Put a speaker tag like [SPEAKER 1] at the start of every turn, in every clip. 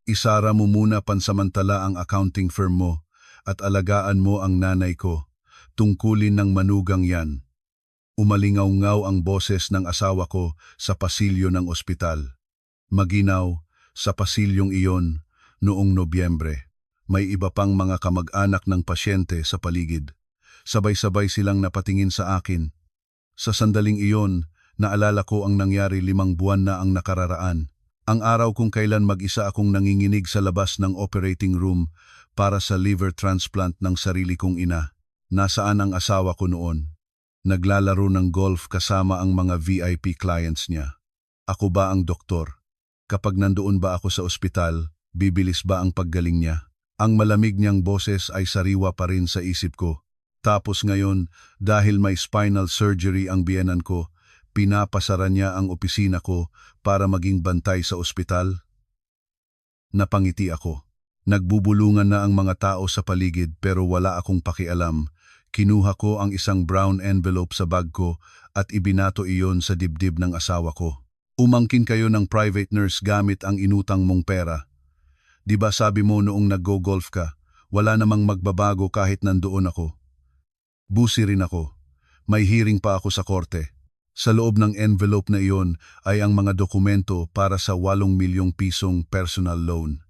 [SPEAKER 1] Isara mo muna pansamantala ang accounting firm mo at alagaan mo ang nanay ko. Tungkulin ng manugang yan. Umalingaw-ngaw ang boses ng asawa ko sa pasilyo ng ospital. Maginaw, sa pasilyong iyon, noong Nobyembre, may iba pang mga kamag-anak ng pasyente sa paligid. Sabay-sabay silang napatingin sa akin. Sa sandaling iyon, naalala ko ang nangyari 5 buwan na ang nakararaan. Ang araw kung kailan mag-isa akong nanginginig sa labas ng operating room para sa liver transplant ng sarili kong ina. Nasaan ang asawa ko noon? Naglalaro ng golf kasama ang mga VIP clients niya. Ako ba ang doktor? Kapag nandoon ba ako sa ospital, bibilis ba ang paggaling niya? Ang malamig niyang boses ay sariwa pa rin sa isip ko. Tapos ngayon, dahil may spinal surgery ang biyenan ko, pinapasara niya ang opisina ko para maging bantay sa ospital? Napangiti ako. Nagbubulungan na ang mga tao sa paligid pero wala akong pakialam. Kinuha ko ang isang brown envelope sa bag ko at ibinato iyon sa dibdib ng asawa ko. Umangkin kayo ng private nurse gamit ang inutang mong pera. Di ba sabi mo noong nag-go-golf ka, wala namang magbabago kahit nandoon ako? Busi rin ako. May hearing pa ako sa korte. Sa loob ng envelope na iyon ay ang mga dokumento para sa 8 milyong pisong personal loan.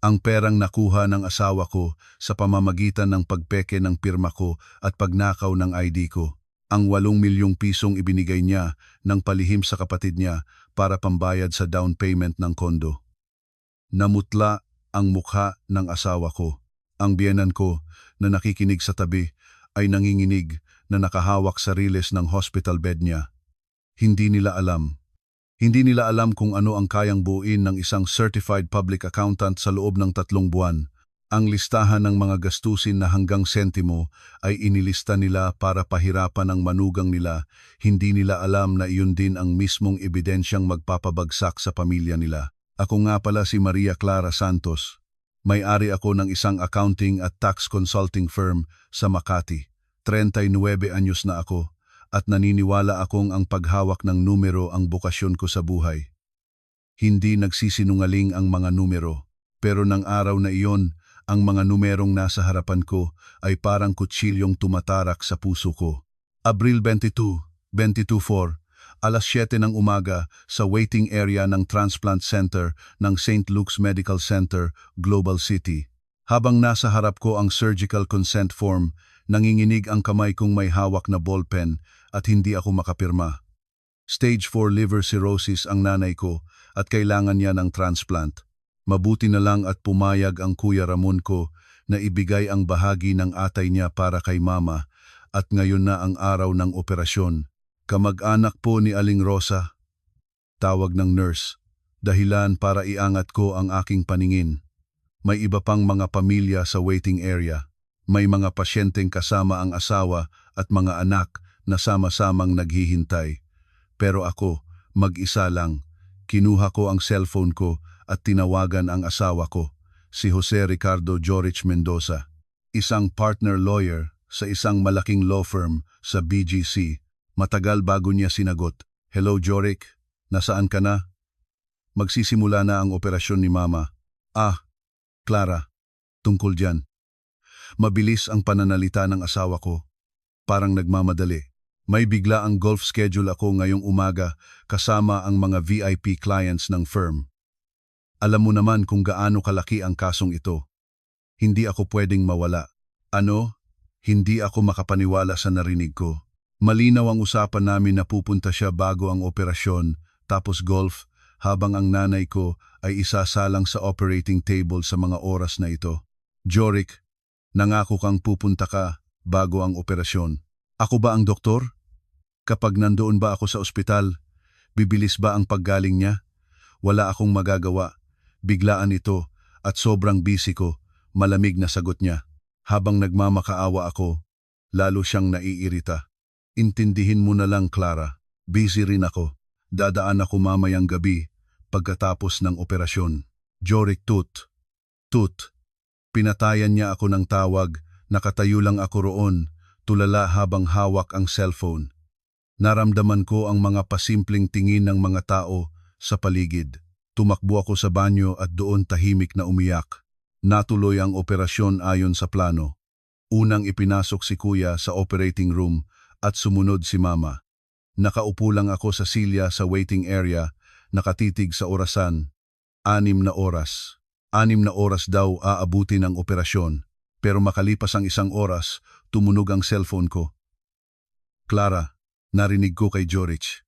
[SPEAKER 1] Ang perang nakuha ng asawa ko sa pamamagitan ng pagpeke ng pirma ko at pagnakaw ng ID ko. Ang 8 milyong pisong ibinigay niya ng palihim sa kapatid niya para pambayad sa down payment ng kondo. Namutla ang mukha ng asawa ko. Ang biyenan ko na nakikinig sa tabi ay nanginginig na nakahawak sa riles ng hospital bed niya. Hindi nila alam. Hindi nila alam kung ano ang kayang buuin ng isang certified public accountant sa loob ng 3 buwan. Ang listahan ng mga gastusin na hanggang sentimo ay inilista nila para pahirapan ang manugang nila. Hindi nila alam na iyon din ang mismong ebidensyang magpapabagsak sa pamilya nila. Ako nga pala si Maria Clara Santos. May-ari ako ng isang accounting at tax consulting firm sa Makati. 39 anyos na ako. At naniniwala akong ang paghawak ng numero ang bokasyon ko sa buhay. Hindi nagsisinungaling ang mga numero, pero ng araw na iyon, ang mga numerong nasa harapan ko ay parang kutsilyong tumatarak sa puso ko. Abril 22, 22/4, alas 7 ng umaga sa waiting area ng Transplant Center ng St. Luke's Medical Center, Global City. Habang nasa harap ko ang surgical consent form, nanginginig ang kamay kong may hawak na ballpen at hindi ako makapirma. Stage 4 liver cirrhosis ang nanay ko at kailangan niya ng transplant. Mabuti na lang at pumayag ang Kuya Ramon ko na ibigay ang bahagi ng atay niya para kay mama at ngayon na ang araw ng operasyon. Kamag-anak po ni Aling Rosa. Tawag ng nurse. Dahilan para iangat ko ang aking paningin. May iba pang mga pamilya sa waiting area. May mga pasyenteng kasama ang asawa at mga anak na sama-samang naghihintay. Pero ako, mag-isa lang. Kinuha ko ang cellphone ko at tinawagan ang asawa ko, si Jose Ricardo Jorich Mendoza, isang partner lawyer sa isang malaking law firm sa BGC. Matagal bago niya sinagot. Hello Jorich, nasaan ka na? Magsisimula na ang operasyon ni Mama. Clara, tungkol dyan. Mabilis ang pananalita ng asawa ko. Parang nagmamadali. May bigla ang golf schedule ako ngayong umaga kasama ang mga VIP clients ng firm. Alam mo naman kung gaano kalaki ang kasong ito. Hindi ako pwedeng mawala. Hindi ako makapaniwala sa narinig ko. Malinaw ang usapan namin na pupunta siya bago ang operasyon, tapos golf, habang ang nanay ko ay isasalang sa operating table sa mga oras na ito. Jorich, nangako kang pupunta ka bago ang operasyon. Ako ba ang doktor? Kapag nandoon ba ako sa ospital, bibilis ba ang paggaling niya? Wala akong magagawa. Biglaan ito at sobrang busy ko, malamig na sagot niya. Habang nagmamakaawa ako, lalo siyang naiirita. Intindihin mo na lang Clara, busy rin ako. Dadaan ako mamayang gabi pagkatapos ng operasyon. Jorich Tut. Pinatayan niya ako ng tawag, nakatayo lang ako roon, tulala habang hawak ang cellphone. Naramdaman ko ang mga pasimpleng tingin ng mga tao sa paligid. Tumakbo ako sa banyo at doon tahimik na umiyak. Natuloy ang operasyon ayon sa plano. Unang ipinasok si kuya sa operating room at sumunod si mama. Nakaupo lang ako sa silya sa waiting area, nakatitig sa orasan. 6 na oras. 6 na oras daw aabutin ang operasyon. Pero makalipas ang 1 oras, tumunog ang cellphone ko. Clara, narinig ko kay Jorich.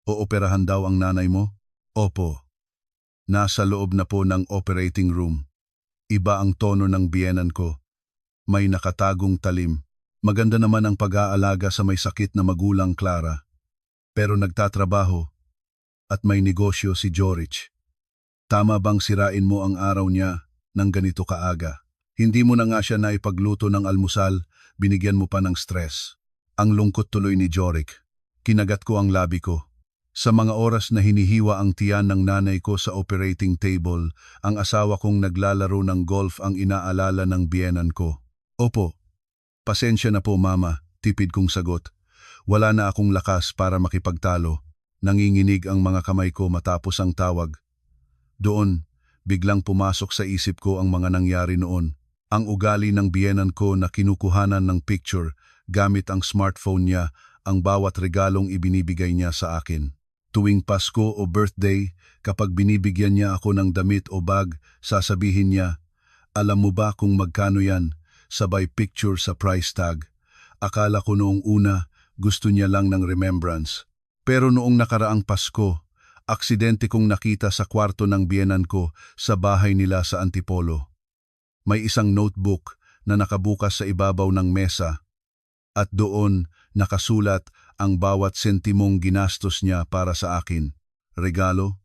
[SPEAKER 1] Ooperahan daw ang nanay mo? Opo. Nasa loob na po ng operating room. Iba ang tono ng biyenan ko. May nakatagong talim. Maganda naman ang pag-aalaga sa may sakit na magulang, Clara. Pero nagtatrabaho at may negosyo si Jorich. Tama bang sirain mo ang araw niya ng ganito kaaga? Hindi mo na nga siya naipagluto ng almusal, binigyan mo pa ng stress. Ang lungkot tuloy ni Jorich. Kinagat ko ang labi ko. Sa mga oras na hinihiwa ang tiyan ng nanay ko sa operating table, ang asawa kong naglalaro ng golf ang inaalala ng biyenan ko. Opo. Pasensya na po, mama, tipid kong sagot. Wala na akong lakas para makipagtalo. Nanginginig ang mga kamay ko matapos ang tawag. Doon, biglang pumasok sa isip ko ang mga nangyari noon. Ang ugali ng biyenan ko na kinukuhanan ng picture gamit ang smartphone niya, ang bawat regalong ibinibigay niya sa akin. Tuwing Pasko o birthday, kapag binibigyan niya ako ng damit o bag, sasabihin niya, "Alam mo ba kung magkano yan?" Sabay picture sa price tag. Akala ko noong una, gusto niya lang ng remembrance. Pero noong nakaraang Pasko, aksidente kong nakita sa kwarto ng biyenan ko sa bahay nila sa Antipolo. May isang notebook na nakabukas sa ibabaw ng mesa at doon nakasulat ang bawat sentimong ginastos niya para sa akin. Regalo,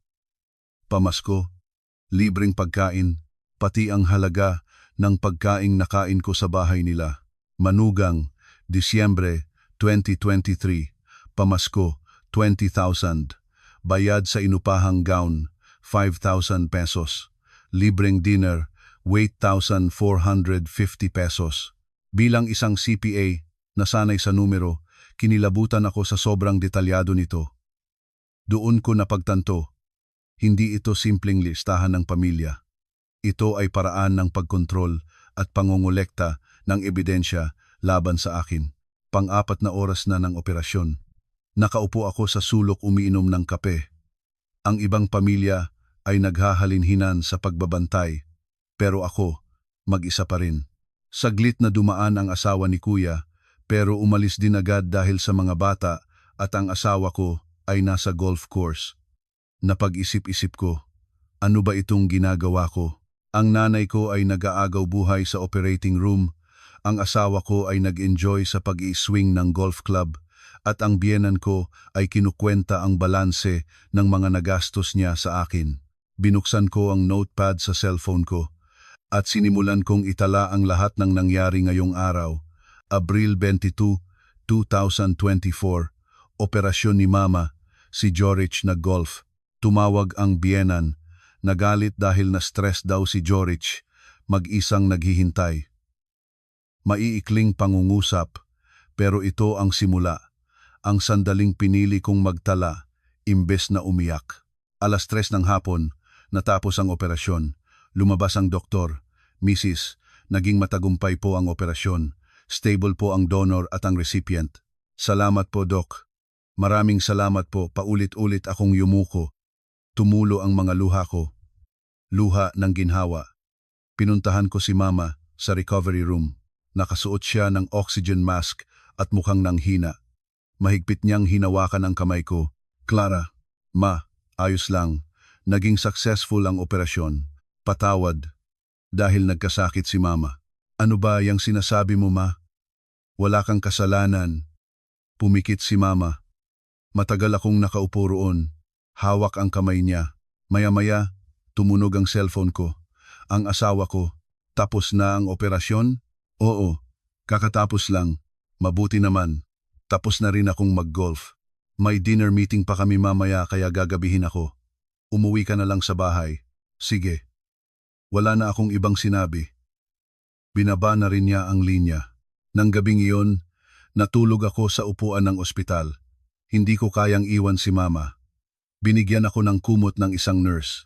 [SPEAKER 1] pamasko, libreng pagkain, pati ang halaga ng pagkaing nakain ko sa bahay nila. Manugang, Disyembre 2023, pamasko 20,000. Bayad sa inupahang gown, 5,000 pesos. Libreng dinner, 8,450 pesos. Bilang isang CPA, nasanay sa numero, kinilabutan ako sa sobrang detalyado nito. Doon ko napagtanto, hindi ito simpleng listahan ng pamilya. Ito ay paraan ng pagkontrol at pangongolekta ng ebidensya laban sa akin. Pang-4 na oras na ng operasyon. Nakaupo ako sa sulok umiinom ng kape. Ang ibang pamilya ay naghahalinhinan sa pagbabantay, pero ako, mag-isa pa rin. Saglit na dumaan ang asawa ni kuya, pero umalis din agad dahil sa mga bata at ang asawa ko ay nasa golf course. Napag-isip-isip ko, ano ba itong ginagawa ko? Ang nanay ko ay nag-aagaw buhay sa operating room, ang asawa ko ay nag-enjoy sa pag-i-swing ng golf club, at ang biyenan ko ay kinukwenta ang balanse ng mga nagastos niya sa akin. Binuksan ko ang notepad sa cellphone ko at sinimulan kong itala ang lahat ng nangyari ngayong araw. Abril 22, 2024, operasyon ni Mama, si Jorich nag-golf. Tumawag ang biyenan, nagalit dahil na-stress daw si Jorich, mag-isang naghihintay. Maiikling pangungusap, pero ito ang simula. Ang sandaling pinili kong magtala, imbes na umiyak. 3:00 ng hapon, natapos ang operasyon. Lumabas ang doktor. Mrs., naging matagumpay po ang operasyon. Stable po ang donor at ang recipient. Salamat po, Doc. Maraming salamat po, paulit-ulit akong yumuko. Tumulo ang mga luha ko. Luha ng ginhawa. Pinuntahan ko si Mama sa recovery room. Nakasuot siya ng oxygen mask at mukhang nanghina. Mahigpit niyang hinawakan ang kamay ko. Clara, Ma, ayos lang. Naging successful ang operasyon. Patawad. Dahil nagkasakit si Mama. Ano ba yung sinasabi mo, Ma? Wala kang kasalanan. Pumikit si Mama. Matagal akong nakaupo roon. Hawak ang kamay niya. Maya-maya, tumunog ang cellphone ko. Ang asawa ko, tapos na ang operasyon? Oo, kakatapos lang. Mabuti naman. Tapos na rin akong mag-golf. May dinner meeting pa kami mamaya kaya gagabihin ako. Umuwi ka na lang sa bahay. Sige. Wala na akong ibang sinabi. Binaba na rin niya ang linya. Nang gabing iyon, natulog ako sa upuan ng ospital. Hindi ko kayang iwan si Mama. Binigyan ako ng kumot ng isang nurse.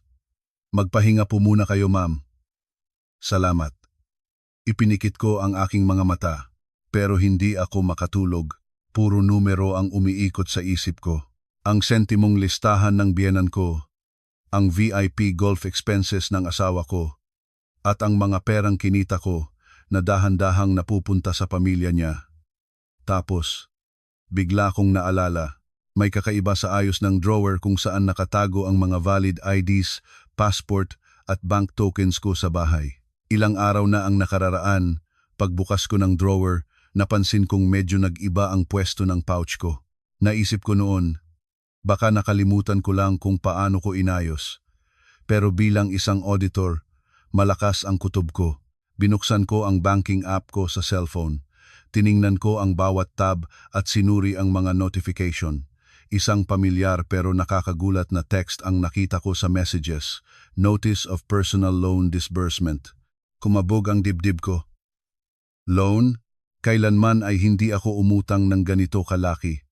[SPEAKER 1] Magpahinga po muna kayo, ma'am. Salamat. Ipinikit ko ang aking mga mata, pero hindi ako makatulog. Puro numero ang umiikot sa isip ko. Ang sentimong listahan ng biyenan ko, ang VIP golf expenses ng asawa ko, at ang mga perang kinita ko na dahan-dahang napupunta sa pamilya niya. Tapos, bigla kong naalala, may kakaiba sa ayos ng drawer kung saan nakatago ang mga valid IDs, passport at bank tokens ko sa bahay. Ilang araw na ang nakararaan, pagbukas ko ng drawer, napansin kong medyo nag-iba ang pwesto ng pouch ko. Naisip ko noon, baka nakalimutan ko lang kung paano ko inayos. Pero bilang isang auditor, malakas ang kutob ko. Binuksan ko ang banking app ko sa cellphone. Tiningnan ko ang bawat tab at sinuri ang mga notification. Isang pamilyar pero nakakagulat na text ang nakita ko sa messages. Notice of personal loan disbursement. Kumabog ang dibdib ko. Loan? Kailanman ay hindi ako umutang ng ganito kalaki.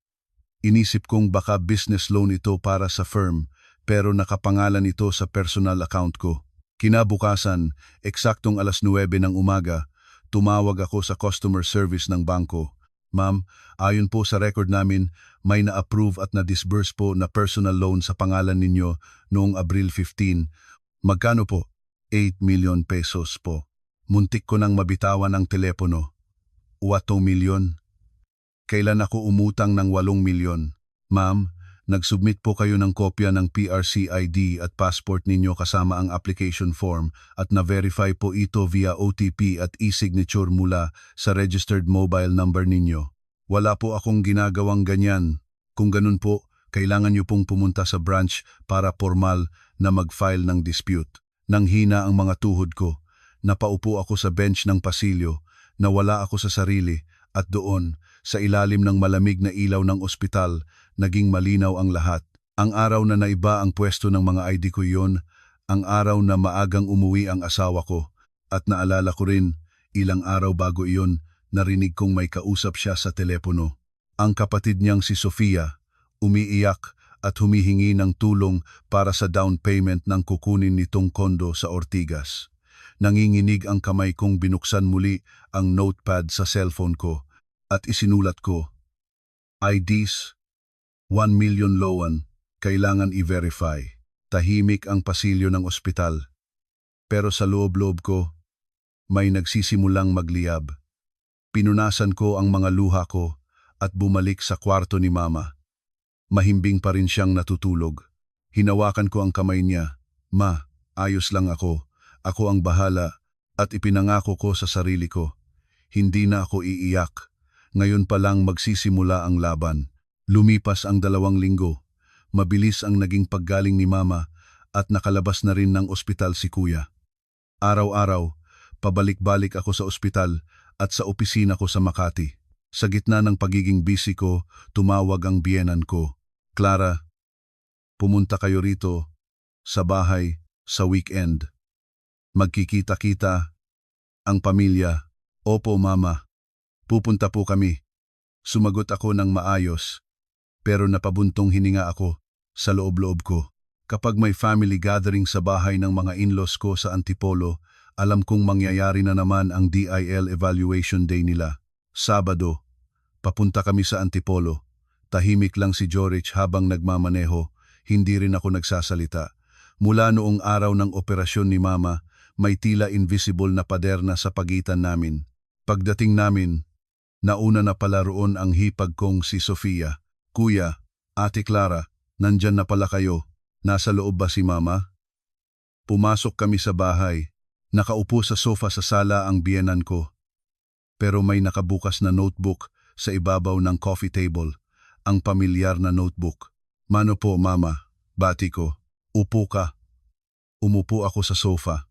[SPEAKER 1] Inisip kong baka business loan ito para sa firm, pero nakapangalan ito sa personal account ko. Kinabukasan, eksaktong 9:00 ng umaga, tumawag ako sa customer service ng bangko. Ma'am, ayon po sa record namin, may na-approve at na-disburse po na personal loan sa pangalan ninyo noong Abril 15. Magkano po? 8 million pesos po. Muntik ko nang mabitawan ang telepono. 8 milyon. Kailan ako umutang ng 8 milyon? Ma'am, nag-submit po kayo ng kopya ng PRC ID at passport ninyo kasama ang application form at na-verify po ito via OTP at e-signature mula sa registered mobile number ninyo. Wala po akong ginagawang ganyan. Kung ganun po, kailangan niyo pong pumunta sa branch para formal na mag-file ng dispute. Nang hina ang mga tuhod ko, napaupo ako sa bench ng pasilyo, nawala ako sa sarili at doon, sa ilalim ng malamig na ilaw ng ospital, naging malinaw ang lahat. Ang araw na naiba ang pwesto ng mga ID ko yon, ang araw na maagang umuwi ang asawa ko, at naalala ko rin, ilang araw bago iyon, narinig kong may kausap siya sa telepono. Ang kapatid niyang si Sofia, umiiyak at humihingi ng tulong para sa down payment ng kukunin nitong kondo sa Ortigas. Nanginginig ang kamay kong binuksan muli ang notepad sa cellphone ko at isinulat ko, IDs, 1 million loan, kailangan i-verify. Tahimik ang pasilyo ng ospital. Pero sa loob-loob ko, may nagsisimulang magliyab. Pinunasan ko ang mga luha ko at bumalik sa kwarto ni Mama. Mahimbing pa rin siyang natutulog. Hinawakan ko ang kamay niya. Ma, ayos lang ako. Ako ang bahala at ipinangako ko sa sarili ko. Hindi na ako iiyak. Ngayon pa lang magsisimula ang laban. Lumipas ang 2 linggo. Mabilis ang naging paggaling ni Mama at nakalabas na rin ng ospital si Kuya. Araw-araw, pabalik-balik ako sa ospital at sa opisina ko sa Makati. Sa gitna ng pagiging busy ko, tumawag ang biyenan ko. Clara, pumunta kayo rito sa bahay sa weekend. Magkikita-kita ang pamilya. Opo, Mama. Pupunta po kami. Sumagot ako ng maayos, pero napabuntong hininga ako sa loob-loob ko. Kapag may family gathering sa bahay ng mga in-laws ko sa Antipolo, alam kong mangyayari na naman ang DIL evaluation day nila. Sabado, papunta kami sa Antipolo. Tahimik lang si Jorich habang nagmamaneho, hindi rin ako nagsasalita. Mula noong araw ng operasyon ni Mama, may tila invisible na pader na sa pagitan namin. Pagdating namin, nauna na pala roon ang hipag kong si Sofia. Kuya, Ate Clara, nandyan na pala kayo. Nasa loob ba si Mama? Pumasok kami sa bahay. Nakaupo sa sofa sa sala ang biyenan ko. Pero may nakabukas na notebook sa ibabaw ng coffee table. Ang pamilyar na notebook. Mano po, Mama? Bati ko. Upo ka. Umupo ako sa sofa.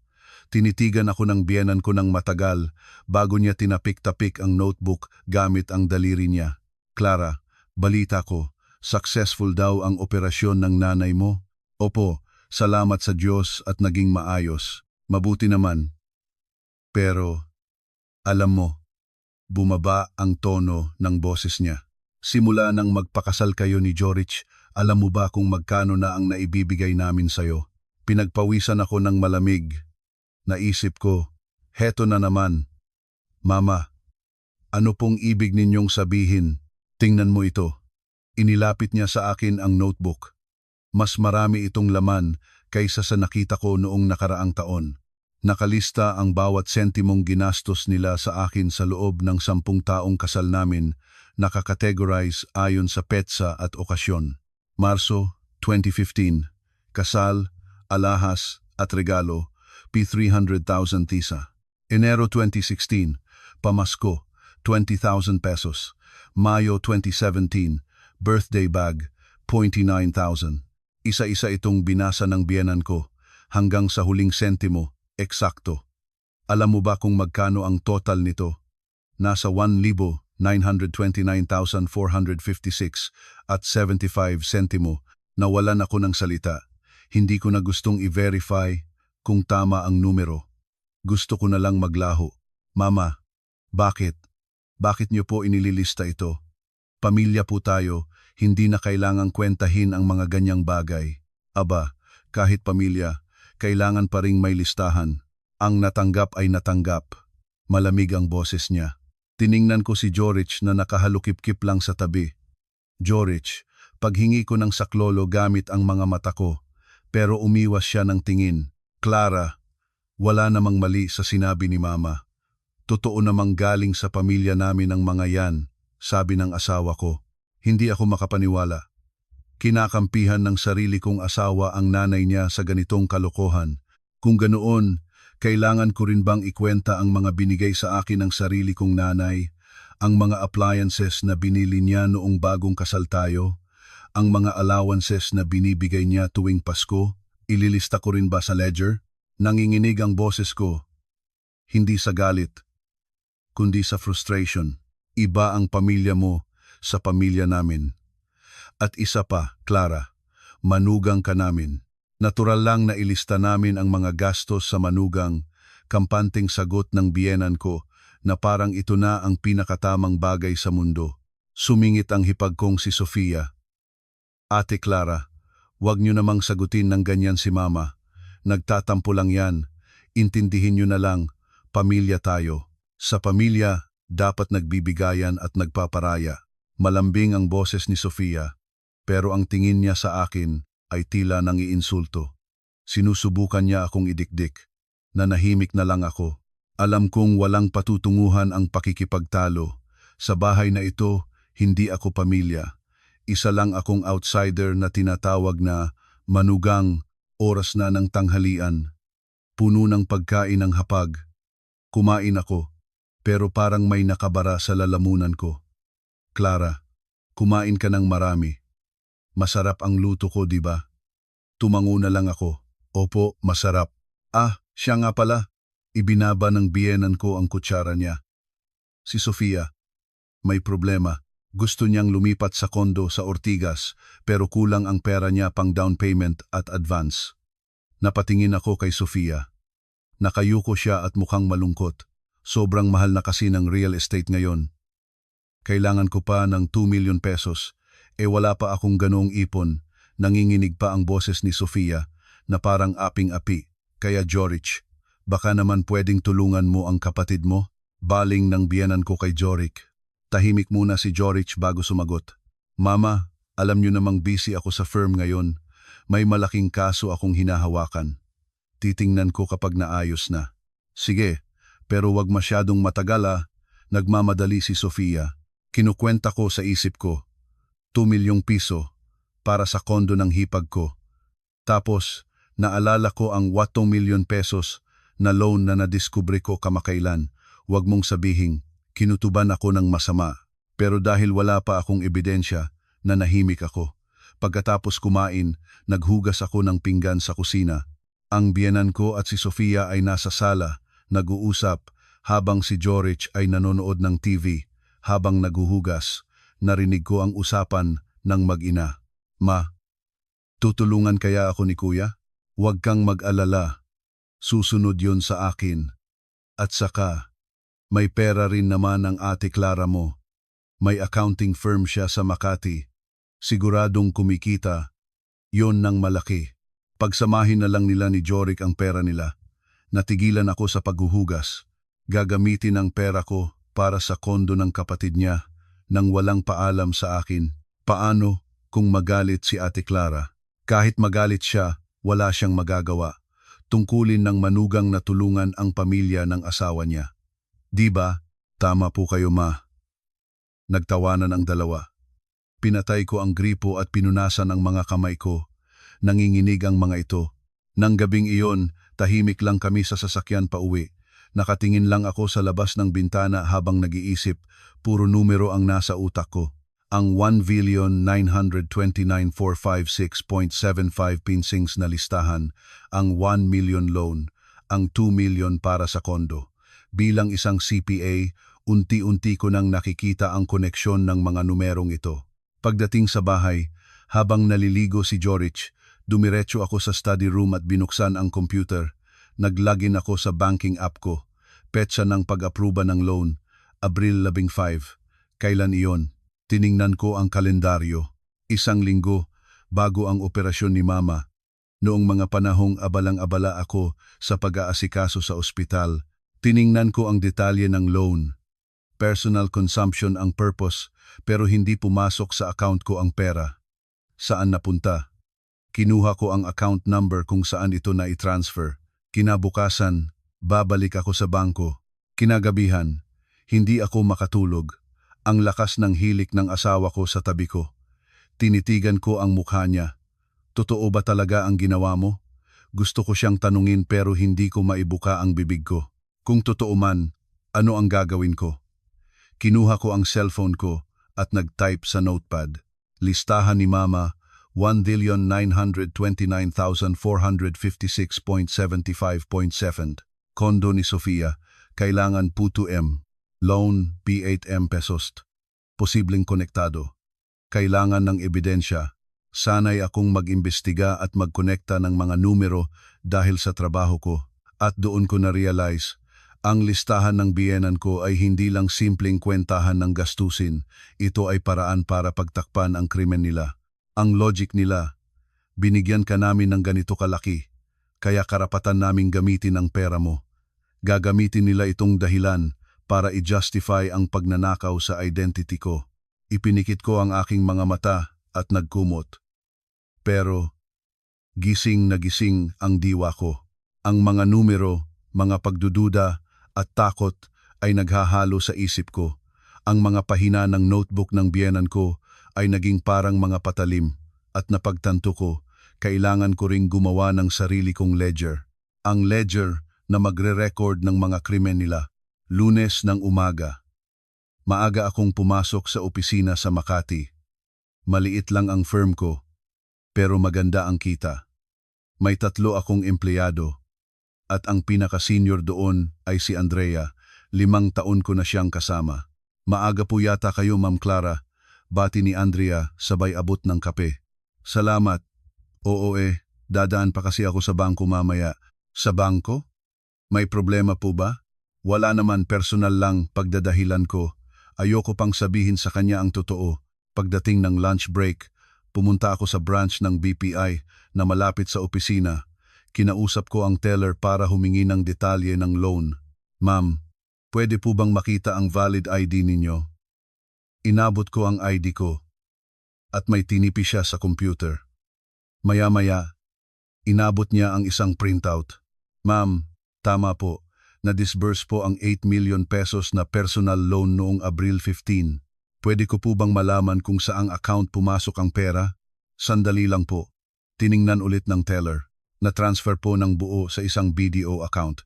[SPEAKER 1] Tinitigan ako ng biyenan ko ng matagal bago niya tinapik-tapik ang notebook gamit ang daliri niya. Clara, balita ko, successful daw ang operasyon ng nanay mo? Opo, salamat sa Diyos at naging maayos. Mabuti naman. Pero, alam mo, bumaba ang tono ng boses niya. Simula nang magpakasal kayo ni Jorich, alam mo ba kung magkano na ang naibibigay namin sayo? Pinagpawisan ako ng malamig. Naisip ko, heto na naman. Mama, ano pong ibig ninyong sabihin? Tingnan mo ito. Inilapit niya sa akin ang notebook. Mas marami itong laman kaysa sa nakita ko noong nakaraang taon. Nakalista ang bawat sentimong ginastos nila sa akin sa loob ng 10 taong kasal namin, nakakategorize ayon sa petsa at okasyon. Marso 2015, kasal, alahas at regalo, P300,000 tisa. Enero 2016, pamasko, 20,000 pesos. Mayo 2017, birthday bag, 29,000. Isa-isa itong binasa ng biyenan ko, hanggang sa huling sentimo, eksakto. Alam mo ba kung magkano ang total nito? Nasa 1,929,456 at 75 sentimo. Nawalan ako ng salita. Hindi ko na gustong i-verify kung tama ang numero. Gusto ko na lang maglaho. Mama, bakit? Bakit niyo po inililista ito? Pamilya po tayo, hindi na kailangang kwentahin ang mga ganyang bagay. Aba, kahit pamilya, kailangan pa ring may listahan. Ang natanggap ay natanggap. Malamig ang boses niya. Tiningnan ko si Jorich na nakahalukip-kip lang sa tabi. Jorich, paghingi ko ng saklolo gamit ang mga mata ko, pero umiwas siya ng tingin. Clara, wala namang mali sa sinabi ni Mama. Totoo namang galing sa pamilya namin ang mga yan, sabi ng asawa ko. Hindi ako makapaniwala. Kinakampihan ng sarili kong asawa ang nanay niya sa ganitong kalokohan. Kung ganoon, kailangan ko rin bang ikwenta ang mga binigay sa akin ng sarili kong nanay, ang mga appliances na binili niya noong bagong kasal tayo, ang mga allowances na binibigay niya tuwing Pasko? Ililista ko rin ba sa ledger? Nanginginig ang boses ko. Hindi sa galit, kundi sa frustration. Iba ang pamilya mo sa pamilya namin. At isa pa, Clara, manugang ka namin. Natural lang na ilista namin ang mga gastos sa manugang, kampanteng sagot ng biyenan ko na parang ito na ang pinakatamang bagay sa mundo. Sumingit ang hipag kong si Sofia. Ate Clara, huwag niyo namang sagutin ng ganyan si Mama. Nagtatampo lang yan. Intindihin niyo na lang, pamilya tayo. Sa pamilya, dapat nagbibigayan at nagpaparaya. Malambing ang boses ni Sofia, pero ang tingin niya sa akin ay tila nang iinsulto. Sinusubukan niya akong idikdik. Nanahimik na lang ako. Alam kong walang patutunguhan ang pakikipagtalo. Sa bahay na ito, hindi ako pamilya. Isa lang akong outsider na tinatawag na manugang. Oras na ng tanghalian. Puno ng pagkain ng hapag. Kumain ako, pero parang may nakabara sa lalamunan ko. Clara, kumain ka ng marami. Masarap ang luto ko, di ba? Tumango na lang ako. Opo, masarap. Ah, siya nga pala. Ibinaba ng biyenan ko ang kutsara niya. Si Sofia, may problema. Gusto niyang lumipat sa kondo sa Ortigas, pero kulang ang pera niya pang down payment at advance. Napatingin ako kay Sofia. Nakayuko siya at mukhang malungkot. Sobrang mahal na kasi ng real estate ngayon. Kailangan ko pa ng 2 million pesos. Wala pa akong ganoong ipon. Nanginginig pa ang boses ni Sofia na parang aping-api. Kaya Jorich, baka naman pwedeng tulungan mo ang kapatid mo? Baling ng biyenan ko kay Jorik. Tahimik muna si Jorich bago sumagot. Mama, alam niyo namang busy ako sa firm ngayon. May malaking kaso akong hinahawakan. Titingnan ko kapag naayos na. Sige, pero wag masyadong matagal. Nagmamadali si Sofia. Kinukwenta ko sa isip ko. 2 milyong piso para sa kondo ng hipag ko. Tapos, naalala ko ang 8 milyon pesos na loan na nadiskubre ko kamakailan. Wag mong sabihin, kinutuban ako ng masama. Pero dahil wala pa akong ebidensya, nanahimik ako. Pagkatapos kumain, naghugas ako ng pinggan sa kusina. Ang biyenan ko at si Sofia ay nasa sala, nag-uusap, habang si Jorich ay nanonood ng TV. Habang naghuhugas, narinig ko ang usapan ng mag-ina. Ma, tutulungan kaya ako ni Kuya? Huwag kang mag-alala. Susunod yon sa akin. At saka, may pera rin naman ang ate Clara mo. May accounting firm siya sa Makati. Siguradong kumikita. Yon ng malaki. Pagsamahin na lang nila ni Jorik ang pera nila. Natigilan ako sa paghuhugas. Gagamitin ang pera ko para sa kondo ng kapatid niya nang walang paalam sa akin. Paano kung magalit si Ate Clara? Kahit magalit siya, wala siyang magagawa. Tungkulin ng manugang na tulungan ang pamilya ng asawa niya. Di ba? Tama po kayo, ma. Nagtawanan ang dalawa. Pinatay ko ang gripo at pinunasan ang mga kamay ko. Nanginginig ang mga ito. Nang gabing iyon, tahimik lang kami sa sasakyan pauwi. Nakatingin lang ako sa labas ng bintana habang nag-iisip. Puro numero ang nasa utak ko. Ang 1,929,456.75 pinsings na listahan, ang 1 million loan, ang 2 million para sa kondo. Bilang isang CPA, unti-unti ko nang nakikita ang koneksyon ng mga numerong ito. Pagdating sa bahay, habang naliligo si Jorich, dumiretso ako sa study room at binuksan ang computer. Naglogin ako sa banking app ko. Petsa ng pag-aproba ng loan, Abril 15. Kailan iyon? Tiningnan ko ang kalendaryo. 1 linggo bago ang operasyon ni Mama. Noong mga panahong abalang-abala ako sa pag-aasikaso sa ospital, tiningnan ko ang detalye ng loan. Personal consumption ang purpose pero hindi pumasok sa account ko ang pera. Saan napunta? Kinuha ko ang account number kung saan ito na i-transfer. Kinabukasan, babalik ako sa bangko. Kinagabihan, hindi ako makatulog. Ang lakas ng hilik ng asawa ko sa tabi ko. Tinitigan ko ang mukha niya. Totoo ba talaga ang ginawa mo? Gusto ko siyang tanungin pero hindi ko maibuka ang bibig ko. Kung totoo man, ano ang gagawin ko? Kinuha ko ang cellphone ko at nag-type sa notepad. Listahan ni Mama, 1,929,456.75.7. Kondo ni Sofia, kailangan P2M. Loan, P8M pesos. Posibleng konektado. Kailangan ng ebidensya. Sanay akong mag-imbestiga at magkonekta ng mga numero dahil sa trabaho ko. At doon ko na-realize, ang listahan ng biyenan ko ay hindi lang simpleng kwentahan ng gastusin. Ito ay paraan para pagtakpan ang krimen nila. Ang logic nila, binigyan ka namin ng ganito kalaki, kaya karapatan naming gamitin ang pera mo. Gagamitin nila itong dahilan para i-justify ang pagnanakaw sa identity ko. Ipinikit ko ang aking mga mata at nagkumot. Pero, gising na gising ang diwa ko. Ang mga numero, mga pagdududa at takot ay naghahalo sa isip ko. Ang mga pahina ng notebook ng biyenan ko ay naging parang mga patalim at napagtanto ko, kailangan ko ring gumawa ng sarili kong ledger. Ang ledger na magre-record ng mga krimen nila. Lunes ng umaga. Maaga akong pumasok sa opisina sa Makati. Maliit lang ang firm ko, pero maganda ang kita. May 3 akong empleyado, at ang pinaka-senior doon ay si Andrea. 5 taon ko na siyang kasama. Maaga po yata kayo, Ma'am Clara. Bati ni Andrea sabay abot ng kape. Salamat. Oo dadaan pa kasi ako sa bangko mamaya. Sa bangko? May problema po ba? Wala naman, personal lang pagdadahilan ko. Ayoko pang sabihin sa kanya ang totoo. Pagdating ng lunch break, pumunta ako sa branch ng BPI na malapit sa opisina. Kinausap ko ang teller para humingi ng detalye ng loan. Ma'am, pwede po bang makita ang valid ID ninyo? Inabot ko ang ID ko at may tinipi siya sa computer. Maya-maya, inabot niya ang isang printout. Ma'am, tama po. Na-disburse po ang 8 million pesos na personal loan noong Abril 15. Pwede ko po bang malaman kung saang account pumasok ang pera? Sandali lang po. Tiningnan ulit ng teller. Na-transfer po ng buo sa isang BDO account.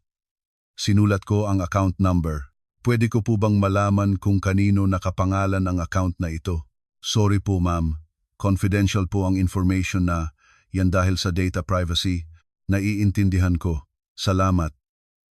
[SPEAKER 1] Sinulat ko ang account number. Pwede ko po bang malaman kung kanino nakapangalan ang account na ito? Sorry po, ma'am. Confidential po ang information na yan dahil sa data privacy. Naiintindihan ko. Salamat.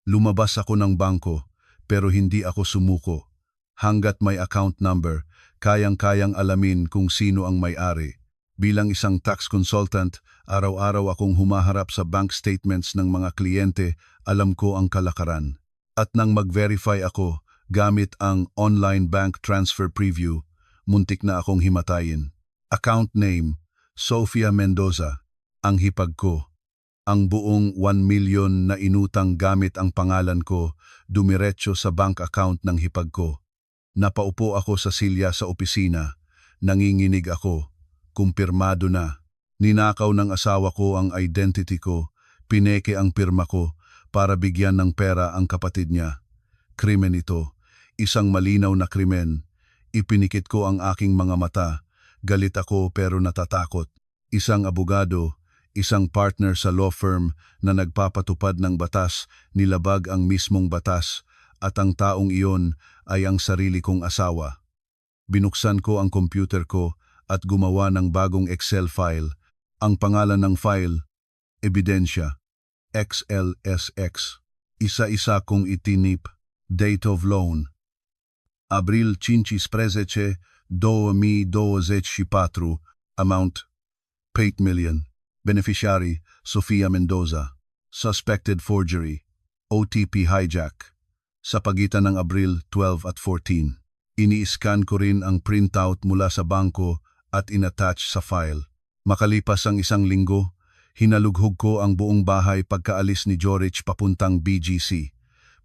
[SPEAKER 1] Lumabas ako ng bangko pero hindi ako sumuko. Hanggat may account number, kayang-kayang alamin kung sino ang may-ari. Bilang isang tax consultant, araw-araw akong humaharap sa bank statements ng mga kliyente, alam ko ang kalakaran. At nang mag-verify ako gamit ang online bank transfer preview, muntik na akong himatayin. Account name, Sofia Mendoza. Ang hipag ko, Ang buong 1 million na inutang gamit ang pangalan ko, dumiretso sa bank account ng hipag ko. Napaupo ako sa silya sa opisina. Nanginginig ako. Kumpirmado na. Ninakaw ng asawa ko ang identity ko. Pineke ang pirma ko para bigyan ng pera ang kapatid niya. Krimen ito. Isang malinaw na krimen. Ipinikit ko ang aking mga mata. Galit ako pero natatakot. Isang abogado, isang partner sa law firm na nagpapatupad ng batas, nilabag ang mismong batas, at ang taong iyon ay ang sarili kong asawa. Binuksan ko ang computer ko at gumawa ng bagong Excel file. Ang pangalan ng file, Ebidensya, XLSX. Isa-isa kong itinip, date of loan. Abril 15, 2024, amount, 8 million. Beneficiary, Sofia Mendoza. Suspected forgery, OTP hijack. Sa pagitan ng Abril 12 at 14. Ini-scan ko rin ang printout mula sa bangko at inattach sa file. Makalipas ang isang linggo, hinalughog ko ang buong bahay pagkaalis ni Jorich papuntang BGC.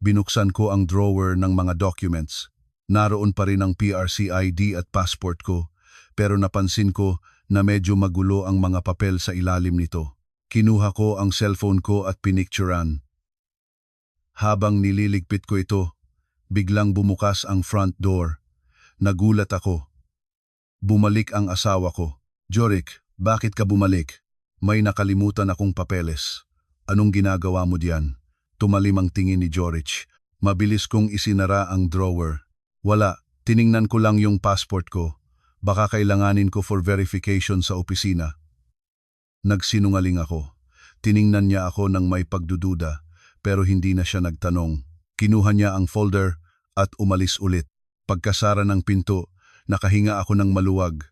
[SPEAKER 1] Binuksan ko ang drawer ng mga documents. Naroon pa rin ang PRC ID at passport ko, pero napansin ko na medyo magulo ang mga papel sa ilalim nito. Kinuha ko ang cellphone ko at pinicturan. Habang nililigpit ko ito, biglang bumukas ang front door. Nagulat ako. Bumalik ang asawa ko. Jorich, bakit ka bumalik? May nakalimutan akong papeles. Anong ginagawa mo diyan? Tumalim ang tingin ni Jorich. Mabilis kong isinara ang drawer. Wala, tiningnan ko lang yung passport ko. Baka kailanganin ko for verification sa opisina. Nagsinungaling ako. Tiningnan niya ako ng may pagdududa, pero hindi na siya nagtanong. Kinuha niya ang folder at umalis ulit. Pagkasara ng pinto, nakahinga ako ng maluwag.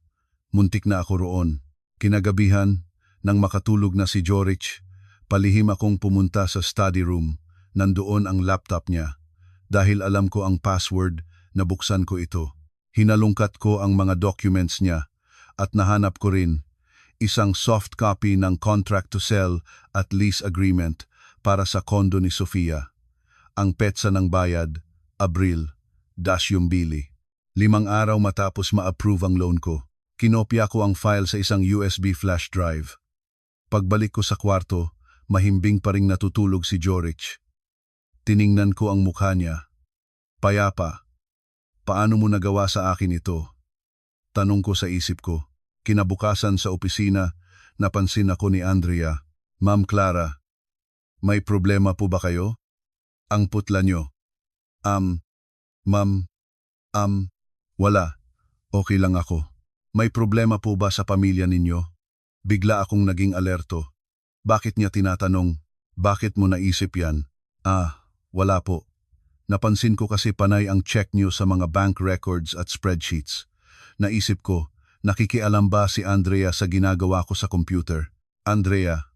[SPEAKER 1] Muntik na ako roon. Kinagabihan, nang makatulog na si Jorich, palihim akong pumunta sa study room. Nandoon ang laptop niya. Dahil alam ko ang password, nabuksan ko ito. Hinalungkat ko ang mga documents niya at nahanap ko rin isang soft copy ng contract to sell at lease agreement para sa kondo ni Sofia. Ang petsa ng bayad, Abril, Yumbili. 5 araw matapos ma-approve ang loan ko. Kinopya ko ang file sa isang USB flash drive. Pagbalik ko sa kwarto, mahimbing pa ring natutulog si Jorich. Tiningnan ko ang mukha niya. Payapa. Paano mo nagawa sa akin ito? Tanong ko sa isip ko. Kinabukasan sa opisina, napansin ako ni Andrea. Ma'am Clara, may problema po ba kayo? Ang putla nyo. Ma'am, wala. Okay lang ako. May problema po ba sa pamilya ninyo? Bigla akong naging alerto. Bakit niya tinatanong? Bakit mo naisip yan? Wala po. Napansin ko kasi panay ang check niyo sa mga bank records at spreadsheets. Naisip ko, nakikialam ba si Andrea sa ginagawa ko sa computer? Andrea,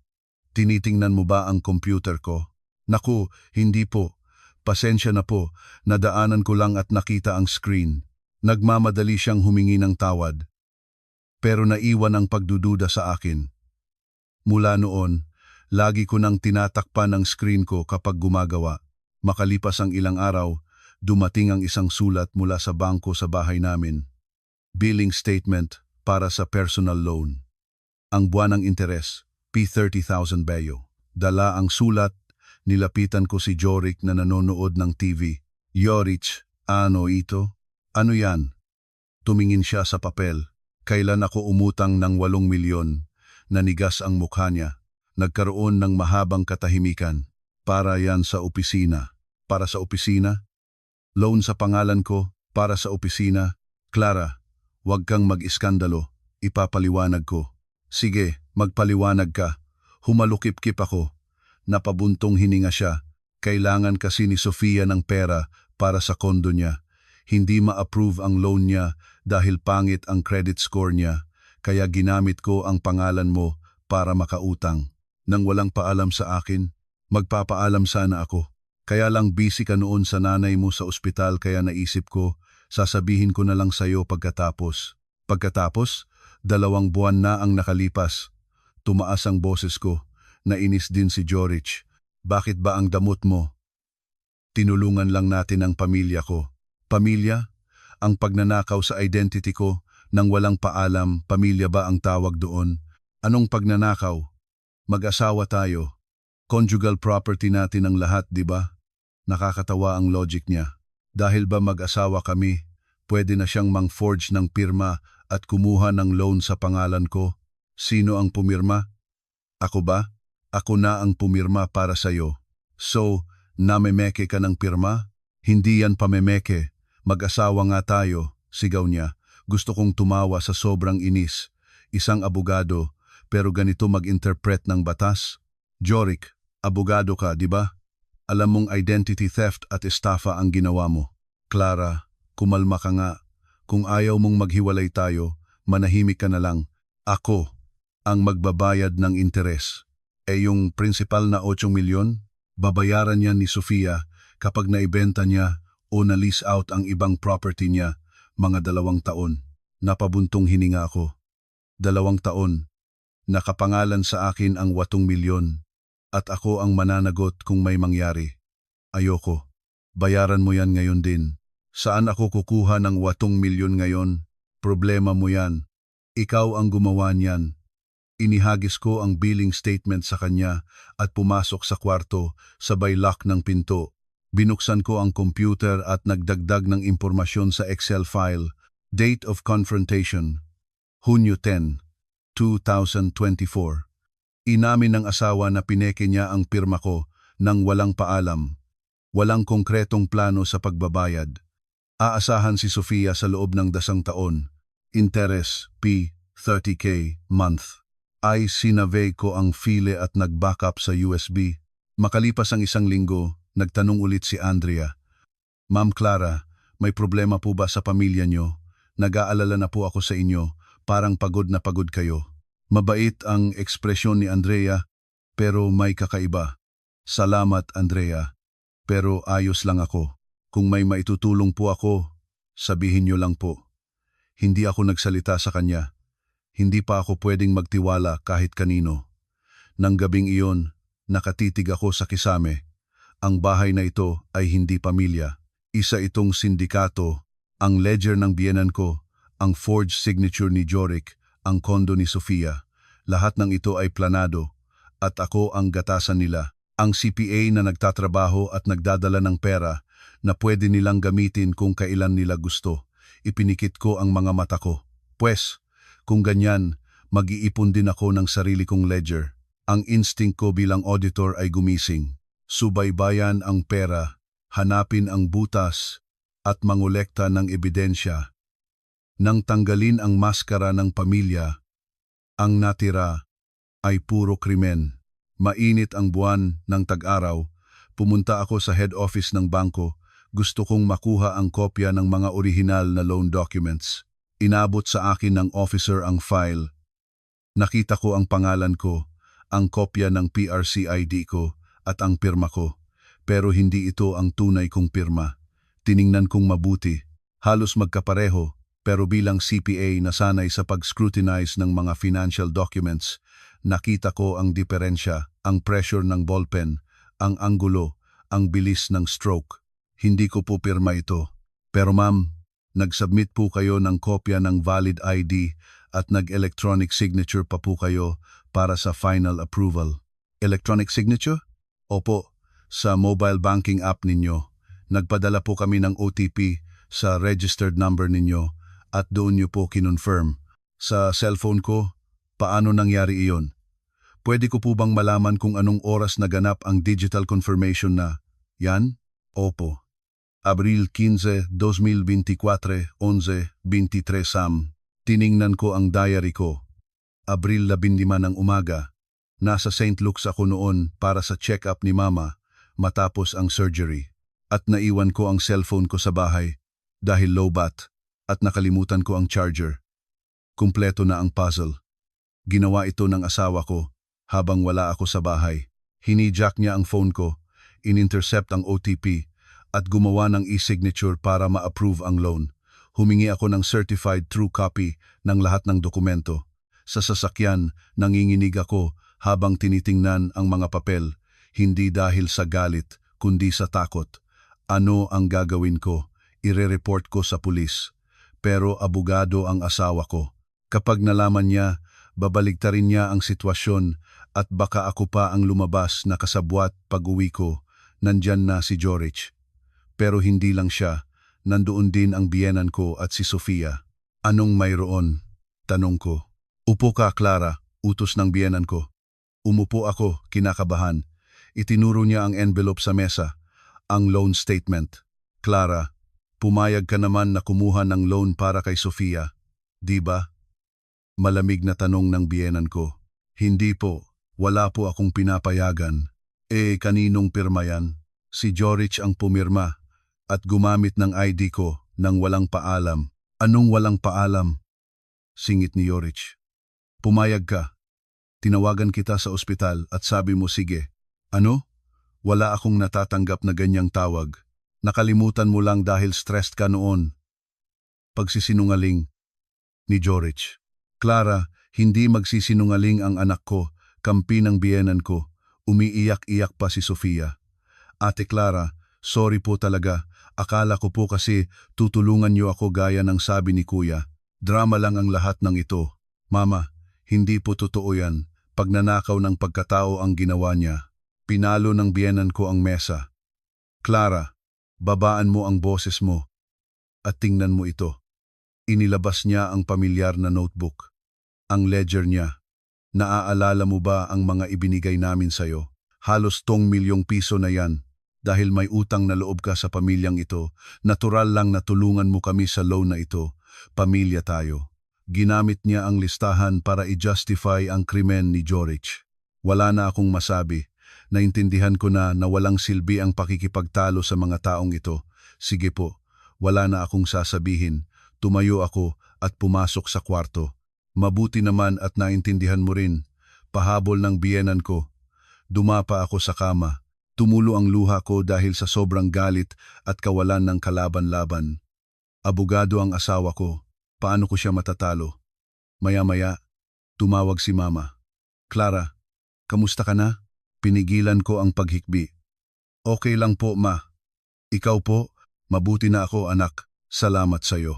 [SPEAKER 1] tinitingnan mo ba ang computer ko? Naku, hindi po. Pasensya na po, nadaanan ko lang at nakita ang screen. Nagmamadali siyang humingi ng tawad. Pero naiwan ang pagdududa sa akin. Mula noon, lagi ko nang tinatakpan ang screen ko kapag gumagawa. Makalipas ang ilang araw, dumating ang isang sulat mula sa bangko sa bahay namin. Billing statement para sa personal loan. Ang buwanang interes, P30,000 beyo. Dala ang sulat, nilapitan ko si Jorich na nanonood ng TV. Jorich, ano ito? Ano yan? Tumingin siya sa papel. Kailan ako umutang ng 8 milyon? Nanigas ang mukha niya. Nagkaroon ng mahabang katahimikan. Para yan sa opisina. Para sa opisina? Loan sa pangalan ko, para sa opisina. Clara, huwag kang mag-iskandalo. Ipapaliwanag ko. Sige, magpaliwanag ka. Humalukip-kip ako. Napabuntong hininga siya. Kailangan kasi ni Sofia ng pera para sa kondo niya. Hindi ma-approve ang loan niya dahil pangit ang credit score niya. Kaya ginamit ko ang pangalan mo para makautang. Nang walang paalam sa akin, magpapaalam sana ako. Kaya lang busy ka noon sa nanay mo sa ospital kaya naisip ko, sasabihin ko na lang sa'yo pagkatapos. Pagkatapos, 2 buwan na ang nakalipas. Tumaas ang boses ko. Nainis din si Jorich. Bakit ba ang damot mo? Tinulungan lang natin ang pamilya ko. Pamilya? Ang pagnanakaw sa identity ko nang walang paalam, pamilya ba ang tawag doon? Anong pagnanakaw? Mag-asawa tayo. Conjugal property natin ang lahat, di ba? Nakakatawa ang logic niya. Dahil ba mag-asawa kami, pwede na siyang mang-forge ng pirma at kumuha ng loan sa pangalan ko. Sino ang pumirma? Ako ba? Ako na ang pumirma para sa'yo. So, namemeke ka ng pirma? Hindi yan pamemeke. Mag-asawa nga tayo, sigaw niya. Gusto kong tumawa sa sobrang inis. Isang abogado, pero ganito mag-interpret ng batas? Jorik, abogado ka, di ba? Alam mong identity theft at estafa ang ginawa mo. Clara, kumalma ka nga. Kung ayaw mong maghiwalay tayo, manahimik ka na lang. Ako ang magbabayad ng interes. Yung principal na 8 milyon, babayaran yan ni Sofia kapag naibenta niya o na-lease out ang ibang property niya, mga 2 taon. Napabuntong hininga ako. 2 taon. Nakapangalan sa akin ang 8 milyon. At ako ang mananagot kung may mangyari. Ayoko. Bayaran mo yan ngayon din. Saan ako kukuha ng 8 milyon ngayon? Problema mo yan. Ikaw ang gumawa niyan. Inihagis ko ang billing statement sa kanya at pumasok sa kwarto, sabay lock ng pinto. Binuksan ko ang computer at nagdagdag ng impormasyon sa Excel file. Date of confrontation, Hunyo 10, 2024. Inamin ng asawa na pineke niya ang pirma ko nang walang paalam. Walang konkretong plano sa pagbabayad. Aasahan si Sofia sa loob ng 10 taon. Interes P 30K month. Ay sinavey ko ang file at nag-backup sa USB. Makalipas ang 1 linggo, nagtanong ulit si Andrea. Ma'am Clara, may problema po ba sa pamilya nyo? Nag-aalala na po ako sa inyo, parang pagod na pagod kayo. Mabait ang ekspresyon ni Andrea, pero may kakaiba. Salamat Andrea, pero ayos lang ako. Kung may maitutulong po ako, sabihin nyo lang po. Hindi ako nagsalita sa kanya. Hindi pa ako pwedeng magtiwala kahit kanino. Nang gabing iyon, nakatitig ako sa kisame. Ang bahay na ito ay hindi pamilya. Isa itong sindikato, ang ledger ng biyenan ko, ang forged signature ni Jorik, ang kondo ni Sofia. Lahat ng ito ay planado at ako ang gatasan nila. Ang CPA na nagtatrabaho at nagdadala ng pera na pwede nilang gamitin kung kailan nila gusto. Ipinikit ko ang mga mata ko. Pwes, kung ganyan, mag-iipon din ako ng sarili kong ledger. Ang instinct ko bilang auditor ay gumising. Subaybayan ang pera, hanapin ang butas, at mangolekta ng ebidensya. Nang tanggalin ang maskara ng pamilya, ang natira ay puro krimen. Mainit ang buwan ng tag-araw, pumunta ako sa head office ng bangko. Gusto kong makuha ang kopya ng mga orihinal na loan documents. Inabot sa akin ng officer ang file. Nakita ko ang pangalan ko, ang kopya ng PRC ID ko at ang pirma ko. Pero hindi ito ang tunay kong pirma. Tiningnan kong mabuti. Halos magkapareho, pero bilang CPA na sanay sa pag-scrutinize ng mga financial documents, nakita ko ang diferensya, ang pressure ng ballpen, ang anggulo, ang bilis ng stroke. Hindi ko po pirma ito. Pero ma'am, nag-submit po kayo ng kopya ng valid ID at nag-electronic signature pa po kayo para sa final approval. Electronic signature? Opo, sa mobile banking app ninyo. Nagpadala po kami ng OTP sa registered number ninyo at doon nyo po kinonfirm. Sa cellphone ko, paano nangyari iyon? Pwede ko po bang malaman kung anong oras naganap ang digital confirmation na yan? Opo. Abril 15, 2024, 11:23 am. Tiningnan ko ang diary ko. Abril 15 ng umaga. Nasa St. Luke's ako noon para sa check-up ni Mama matapos ang surgery. At naiwan ko ang cellphone ko sa bahay dahil low bat at nakalimutan ko ang charger. Kumpleto na ang puzzle. Ginawa ito ng asawa ko habang wala ako sa bahay. Hinijack niya ang phone ko, in-intercept ang OTP, at gumawa ng e-signature para ma-approve ang loan. Humingi ako ng certified true copy ng lahat ng dokumento. Sa sasakyan, nanginginig ako habang tinitingnan ang mga papel, hindi dahil sa galit, kundi sa takot. Ano ang gagawin ko? Ire-report ko sa pulis. Pero abogado ang asawa ko. Kapag nalaman niya, babaligtarin niya ang sitwasyon at baka ako pa ang lumabas na kasabwat pag-uwi ko. Nandyan na si Jorich. Pero hindi lang siya, nandoon din ang biyenan ko at si Sofia. Anong mayroon? Tanong ko. Upo ka, Clara, utos ng biyenan ko. Umupo ako, kinakabahan. Itinuro niya ang envelope sa mesa, ang loan statement. Clara, pumayag ka naman na kumuha ng loan para kay Sofia, di ba? Malamig na tanong ng biyenan ko. Hindi po, wala po akong pinapayagan. Kaninong pirma yan? Si Jorich ang pumirma at gumamit ng ID ko nang walang paalam. Anong walang paalam? Singit ni Jorich. Pumayag ka. Tinawagan kita sa ospital at sabi mo sige. Ano? Wala akong natatanggap na ganyang tawag. Nakalimutan mo lang dahil stressed ka noon. Pagsisinungaling ni Jorich. Clara, hindi magsisinungaling ang anak ko, kampi ng biyenan ko. Umiiyak-iyak pa si Sofia. Ate Clara, sorry po talaga. Akala ko po kasi tutulungan niyo ako gaya ng sabi ni Kuya. Drama lang ang lahat ng ito. Mama, hindi po totoo yan. Pagnanakaw ng pagkatao ang ginawa niya. Pinalo ng biyenan ko ang mesa. Clara, babaan mo ang boses mo at tingnan mo ito. Inilabas niya ang pamilyar na notebook. Ang ledger niya. Naaalala mo ba ang mga ibinigay namin sayo? Halos ₱2 million na yan. Dahil may utang na loob ka sa pamilyang ito, natural lang na tulungan mo kami sa loan na ito. Pamilya tayo. Ginamit niya ang listahan para i-justify ang krimen ni Jorich. Wala na akong masabi. Naintindihan ko na walang silbi ang pakikipagtalo sa mga taong ito. Sige po, wala na akong sasabihin. Tumayo ako at pumasok sa kwarto. Mabuti naman at naintindihan mo rin. Pahabol ng biyenan ko. Dumapa ako sa kama. Tumulo ang luha ko dahil sa sobrang galit at kawalan ng kalaban-laban. Abogado ang asawa ko. Paano ko siya matatalo? Maya-maya, tumawag si Mama. Clara, kamusta ka na? Pinigilan ko ang paghikbi. Okay lang po, Ma. Ikaw po, mabuti na ako, anak. Salamat sa'yo.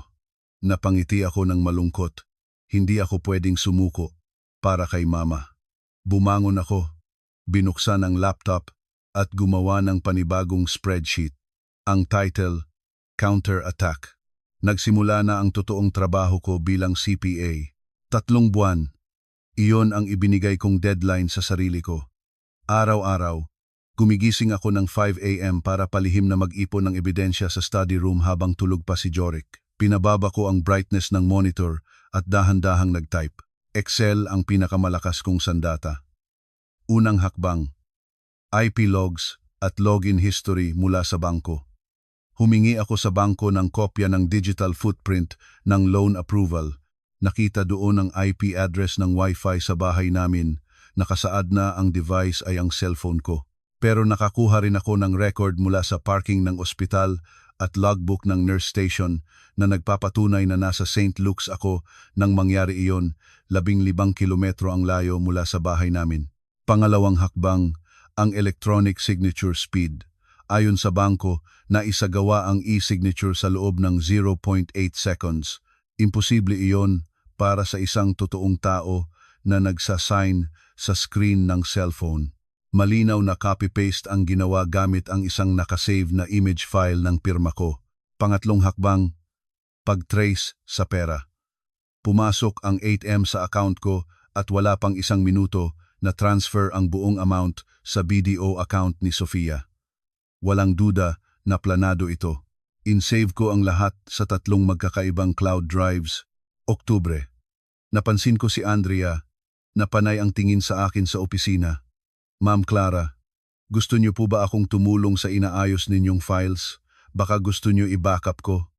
[SPEAKER 1] Napangiti ako ng malungkot. Hindi ako pwedeng sumuko para kay Mama. Bumangon ako, binuksan ang laptop at gumawa ng panibagong spreadsheet. Ang title, Counter Attack. Nagsimula na ang totoong trabaho ko bilang CPA. 3 buwan. Iyon ang ibinigay kong deadline sa sarili ko. Araw-araw, gumigising ako ng 5 a.m. para palihim na mag-ipon ng ebidensya sa study room habang tulog pa si Jorich. Pinababa ko ang brightness ng monitor at dahan-dahang nag-type. Excel ang pinakamalakas kong sandata. Unang hakbang, IP logs at login history mula sa bangko. Humingi ako sa bangko ng kopya ng digital footprint ng loan approval. Nakita doon ang IP address ng Wi-Fi sa bahay namin. Nakasaad na ang device ay ang cellphone ko. Pero nakakuha rin ako ng record mula sa parking ng ospital at logbook ng nurse station na nagpapatunay na nasa St. Luke's ako nang mangyari iyon, 15 kilometro ang layo mula sa bahay namin. Pangalawang hakbang, ang electronic signature speed. Ayon sa bangko, naisagawa ang e-signature sa loob ng 0.8 seconds. Imposible iyon para sa isang totoong tao na nagsasign sa screen ng cellphone. Malinaw na copy-paste ang ginawa gamit ang isang nakasave na image file ng pirma ko. Pangatlong hakbang, pag-trace sa pera. Pumasok ang 8M sa account ko at wala pang 1 minuto na transfer ang buong amount sa BDO account ni Sofia. Walang duda na planado ito. In-save ko ang lahat sa 3 magkakaibang cloud drives. Oktubre. Napansin ko si Andrea na panay ang tingin sa akin sa opisina. Ma'am Clara, gusto niyo po ba akong tumulong sa inaayos ninyong files? Baka gusto niyo i-backup ko?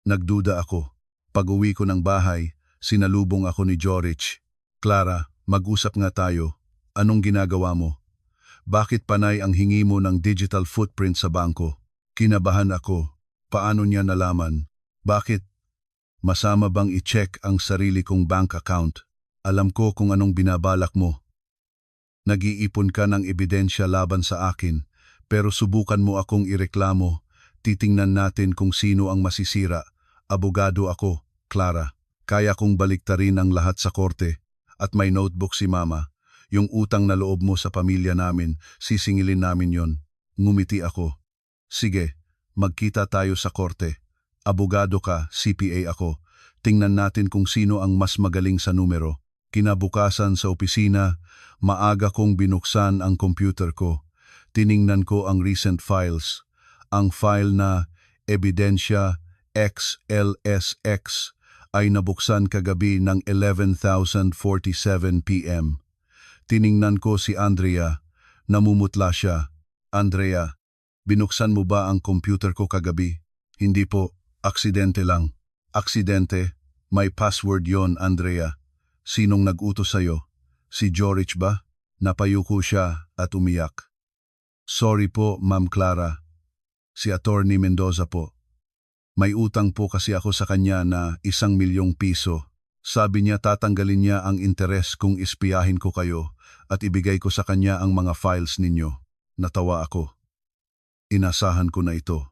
[SPEAKER 1] Nagduda ako. Pag-uwi ko ng bahay, sinalubong ako ni Jorich. Clara, mag-usap nga tayo. Anong ginagawa mo? Bakit panay ang hingi mo ng digital footprint sa bangko? Kinabahan ako. Paano niya nalaman? Bakit? Masama bang i-check ang sarili kong bank account? Alam ko kung anong binabalak mo. Nag-iipon ka ng ebidensya laban sa akin, pero subukan mo akong ireklamo. Titingnan natin kung sino ang masisira. Abogado ako, Clara. Kaya kong baliktarin ang lahat sa korte. At may notebook si Mama. Yung utang na loob mo sa pamilya namin, sisingilin namin yon. Ngumiti ako. Sige, magkita tayo sa korte. Abogado ka, CPA ako. Tingnan natin kung sino ang mas magaling sa numero. Kinabukasan sa opisina, maaga kong binuksan ang computer ko. Tiningnan ko ang recent files. Ang file na Ebidensya XLSX ay nabuksan kagabi ng 11:47 p.m. Tiningnan ko si Andrea. Namumutla siya. Andrea, binuksan mo ba ang computer ko kagabi? Hindi po, aksidente lang. Aksidente? May password yon, Andrea. Sinong nag-utos sa'yo? Si Jorich ba? Napayuko siya at umiyak. Sorry po, Ma'am Clara. Si Attorney Mendoza po. May utang po kasi ako sa kanya na 1,000,000 piso. Sabi niya tatanggalin niya ang interes kung ispiyahin ko kayo at ibigay ko sa kanya ang mga files ninyo. Natawa ako. Inasahan ko na ito.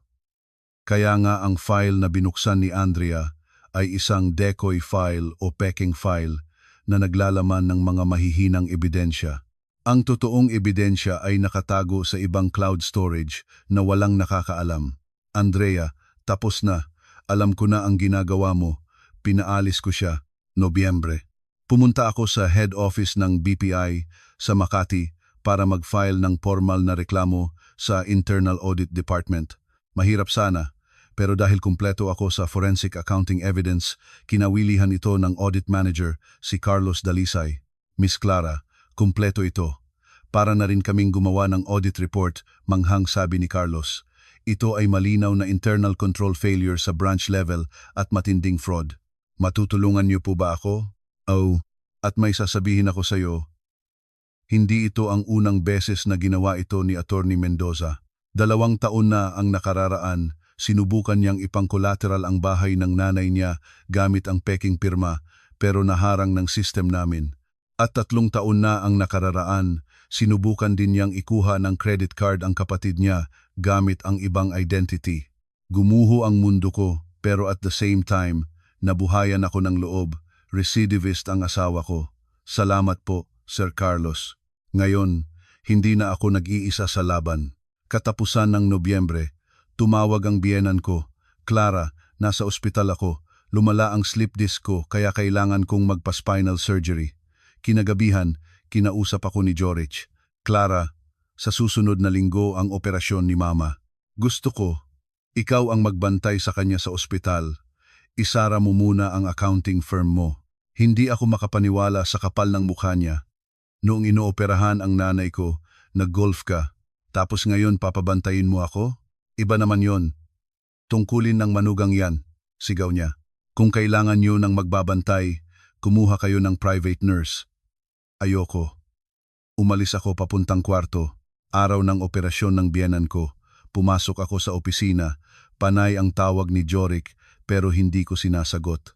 [SPEAKER 1] Kaya nga ang file na binuksan ni Andrea ay isang decoy file o peking file na naglalaman ng mga mahihinang ebidensya. Ang totoong ebidensya ay nakatago sa ibang cloud storage na walang nakakaalam. Andrea, tapos na. Alam ko na ang ginagawa mo. Pinaalis ko siya. Nobyembre. Pumunta ako sa head office ng BPI sa Makati para mag-file ng formal na reklamo sa Internal Audit Department. Mahirap sana, pero dahil kumpleto ako sa forensic accounting evidence, kinawilihan ito ng audit manager, si Carlos Dalisay. Miss Clara, kumpleto ito. Para na rin kaming gumawa ng audit report, manghang sabi ni Carlos. Ito ay malinaw na internal control failure sa branch level at matinding fraud. Matutulungan niyo po ba ako? Oh, at may sasabihin ako sa iyo. Hindi ito ang unang beses na ginawa ito ni Attorney Mendoza. 2 taon na ang nakararaan, sinubukan niyang ipang-collateral ang bahay ng nanay niya gamit ang peking pirma pero naharang ng system namin. At 3 taon na ang nakararaan, sinubukan din niyang ikuha ng credit card ang kapatid niya gamit ang ibang identity. Gumuho ang mundo ko pero at the same time, nabuhayan ako ng loob. Recidivist ang asawa ko. Salamat po, Sir Carlos. Ngayon, hindi na ako nag-iisa sa laban. Katapusan ng Nobyembre, tumawag ang biyenan ko. Clara, nasa ospital ako. Lumala ang slip disc ko kaya kailangan kong magpa-spinal surgery. Kinagabihan, kinausap ako ni Jorich. Clara, sa susunod na linggo ang operasyon ni Mama. Gusto ko, ikaw ang magbantay sa kanya sa ospital. Isara mo muna ang accounting firm mo. Hindi ako makapaniwala sa kapal ng mukha niya. Noong inooperahan ang nanay ko, nag-golf ka. Tapos ngayon papabantayin mo ako? Iba naman yon. Tungkulin ng manugang yan, sigaw niya. Kung kailangan niyo ng magbabantay, kumuha kayo ng private nurse. Ayoko. Umalis ako papuntang kwarto. Araw ng operasyon ng biyenan ko. Pumasok ako sa opisina. Panay ang tawag ni Jorich pero hindi ko sinasagot.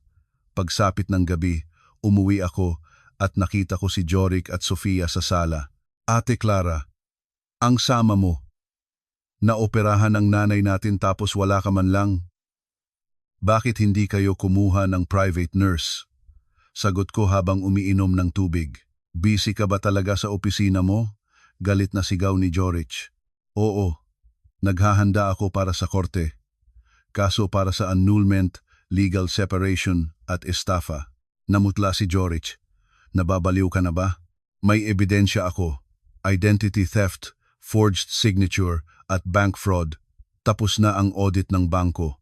[SPEAKER 1] Pagsapit ng gabi, umuwi ako at nakita ko si Jorich at Sofia sa sala. Ate Clara, ang sama mo. Naoperahan ang nanay natin tapos wala ka man lang. Bakit hindi kayo kumuha ng private nurse? Sagot ko habang umiinom ng tubig. Busy ka ba talaga sa opisina mo? Galit na sigaw ni Jorich. Oo, naghahanda ako para sa korte. Kaso para sa annulment, legal separation at estafa. Namutla si Jorich. Nababaliw ka na ba? May ebidensya ako. Identity theft, forged signature at bank fraud. Tapos na ang audit ng bangko.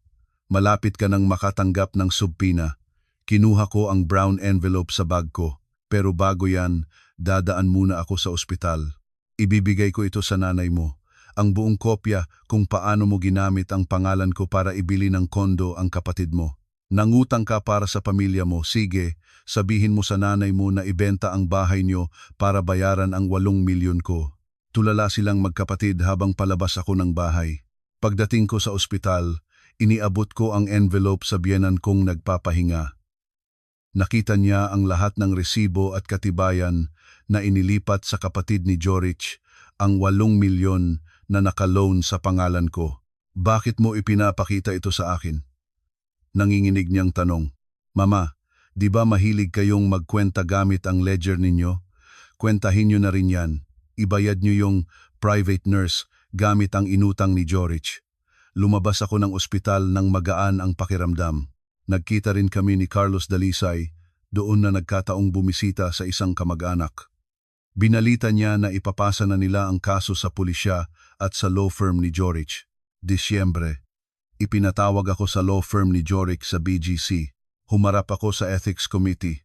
[SPEAKER 1] Malapit ka nang makatanggap ng subpina. Kinuha ko ang brown envelope sa bag ko. Pero bago yan, dadaan muna ako sa ospital. Ibibigay ko ito sa nanay mo. Ang buong kopya kung paano mo ginamit ang pangalan ko para ibili ng kondo ang kapatid mo. Nangutang ka para sa pamilya mo, sige, sabihin mo sa nanay mo na ibenta ang bahay niyo para bayaran ang 8 milyon ko. Tulala silang magkapatid habang palabas ako ng bahay. Pagdating ko sa ospital, iniabot ko ang envelope sa biyenan kong nagpapahinga. Nakita niya ang lahat ng resibo at katibayan na inilipat sa kapatid ni Jorich ang 8 milyon na nakaloan sa pangalan ko. Bakit mo ipinapakita ito sa akin? Nanginginig niyang tanong. Mama, di ba mahilig kayong magkwenta gamit ang ledger ninyo? Kwentahin niyo na rin yan. Ibayad niyo yung private nurse gamit ang inutang ni Jorich. Lumabas ako ng ospital nang magaan ang pakiramdam. Nagkita rin kami ni Carlos Dalisay, doon na nagkataong bumisita sa isang kamag-anak. Binalita niya na ipapasa na nila ang kaso sa pulisya at sa law firm ni Jorich. Disyembre, ipinatawag ako sa law firm ni Jorich sa BGC. Humarap ako sa ethics committee.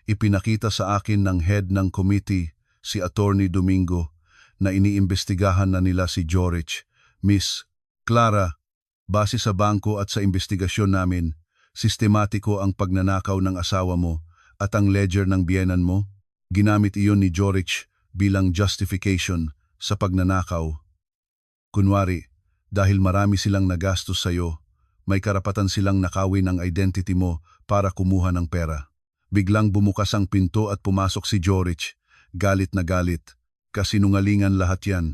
[SPEAKER 1] Ipinakita sa akin ng head ng committee, si Attorney Domingo, na iniimbestigahan na nila si Jorich. Miss Clara, base sa bangko at sa investigasyon namin, sistematiko ang pagnanakaw ng asawa mo at ang ledger ng biyenan mo. Ginamit iyon ni Jorich bilang justification sa pagnanakaw. Kunwari, dahil marami silang nagastos sa'yo, may karapatan silang nakawin ang identity mo para kumuha ng pera. Biglang bumukas ang pinto at pumasok si Jorich, galit na galit. Kasinungalingan lahat yan.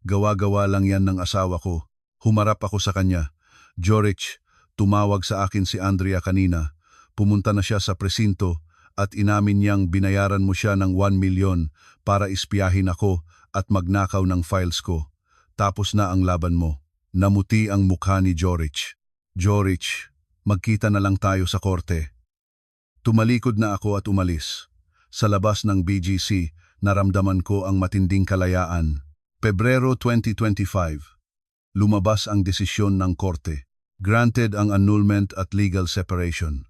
[SPEAKER 1] Gawa-gawa lang yan ng asawa ko. Humarap ako sa kanya. Jorich, tumawag sa akin si Andrea kanina. Pumunta na siya sa presinto at inamin niyang binayaran mo siya ng 1 milyon para ispiyahin ako at magnakaw ng files ko. Tapos na ang laban mo. Namuti ang mukha ni Jorich. Jorich, magkita na lang tayo sa korte. Tumalikod na ako at umalis. Sa labas ng BGC, naramdaman ko ang matinding kalayaan. Pebrero 2025. Lumabas ang desisyon ng korte. Granted ang annulment at legal separation.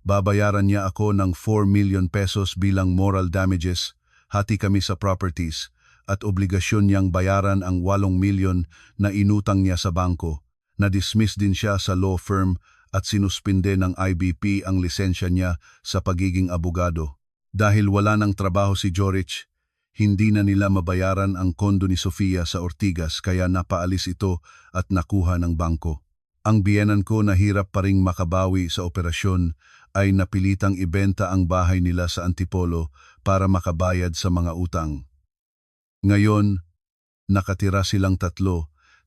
[SPEAKER 1] Babayaran niya ako ng 4 million pesos bilang moral damages, hati kami sa properties, at obligasyon niyang bayaran ang 8 milyon na inutang niya sa bangko. Na-dismiss din siya sa law firm at sinuspinde ng IBP ang lisensya niya sa pagiging abogado. Dahil wala ng trabaho si Jorich, hindi na nila mabayaran ang kondo ni Sofia sa Ortigas kaya napaalis ito at nakuha ng bangko. Ang biyenan ko na hirap pa ring makabawi sa operasyon ay napilitang ibenta ang bahay nila sa Antipolo para makabayad sa mga utang. Ngayon, nakatira silang 3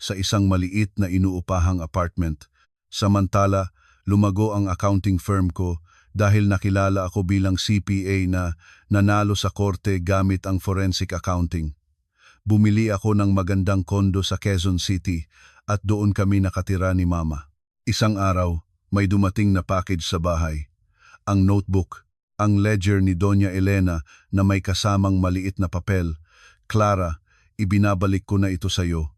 [SPEAKER 1] sa isang maliit na inuupahang apartment. Samantala, lumago ang accounting firm ko dahil nakilala ako bilang CPA na nanalo sa korte gamit ang forensic accounting. Bumili ako ng magandang kondo sa Quezon City at doon kami nakatira ni Mama. Isang araw, may dumating na package sa bahay. Ang notebook, ang ledger ni Doña Elena na may kasamang maliit na papel. Clara, ibinabalik ko na ito sa iyo.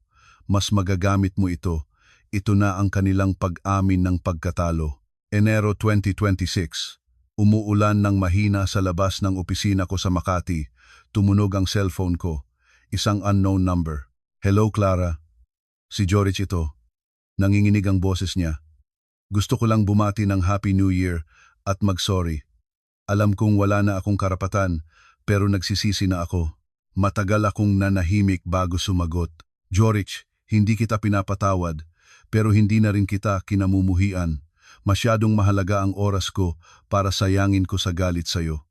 [SPEAKER 1] Mas magagamit mo ito. Ito na ang kanilang pag-amin ng pagkatalo. Enero 2026. Umuulan ng mahina sa labas ng opisina ko sa Makati. Tumunog ang cellphone ko. Isang unknown number. Hello Clara. Si Jorich ito. Nanginginig ang boses niya. Gusto ko lang bumati ng Happy New Year at mag-sorry. Alam kong wala na akong karapatan pero nagsisisi na ako. Matagal akong nanahimik bago sumagot. Jorich, hindi kita pinapatawad pero hindi na rin kita kinamumuhian. Masyadong mahalaga ang oras ko para sayangin ko sa galit sa'yo.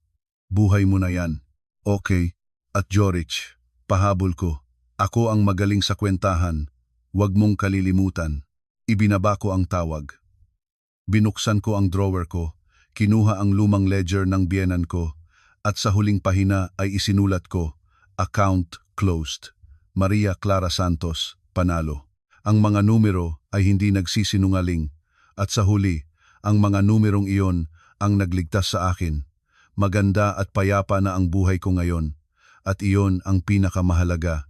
[SPEAKER 1] Buhay mo na yan. Okay. At Jorich, pahabol ko. Ako ang magaling sa kwentahan. Huwag mong kalilimutan. Ibinaba ko ang tawag. Binuksan ko ang drawer ko. Kinuha ang lumang ledger ng biyenan ko. At sa huling pahina ay isinulat ko, Account closed. Maria Clara Santos, Panalo. Ang mga numero ay hindi nagsisinungaling. At sa huli, ang mga numerong iyon ang nagligtas sa akin. Maganda at payapa na ang buhay ko ngayon. At iyon ang pinakamahalaga.